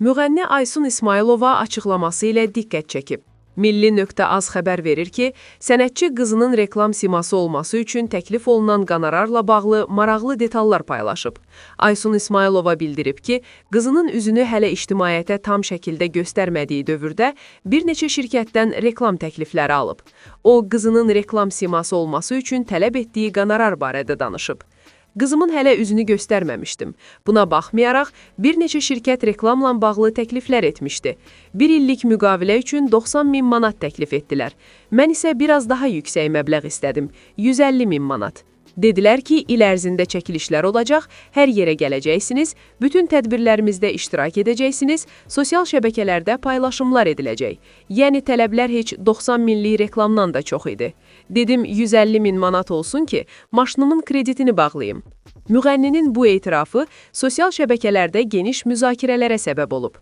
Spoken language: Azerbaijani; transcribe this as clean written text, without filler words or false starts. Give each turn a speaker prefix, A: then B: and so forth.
A: Müğənni Aysun İsmailova açıqlaması ilə diqqət çəkib. Milli.az xəbər verir ki, sənətçi qızının reklam siması olması üçün təklif olunan qonorarla bağlı maraqlı detallar paylaşıb. Aysun İsmailova bildirib ki, qızının üzünü hələ ictimaiyyətə tam şəkildə göstərmədiyi dövrdə bir neçə şirkətdən reklam təklifləri alıb. O, qızının reklam siması olması üçün tələb etdiyi qonorar barədə danışıb. Qızımın hələ üzünü göstərməmişdim. Buna baxmayaraq, bir neçə şirkət reklamla bağlı təkliflər etmişdi. Bir illik müqavilə üçün 90 min manat təklif etdilər. Mən isə biraz daha yüksək məbləğ istədim, 150 min manat. Dedilər ki, il ərzində çəkilişlər olacaq, hər yerə gələcəksiniz, bütün tədbirlərimizdə iştirak edəcəksiniz, sosial şəbəkələrdə paylaşımlar ediləcək. Yəni, tələblər heç 90 minlik reklamdan da çox idi. Dedim, 150 min manat olsun ki, maşınımın kreditini bağlayım. Müğənninin bu etirafı sosial şəbəkələrdə geniş müzakirələrə səbəb olub.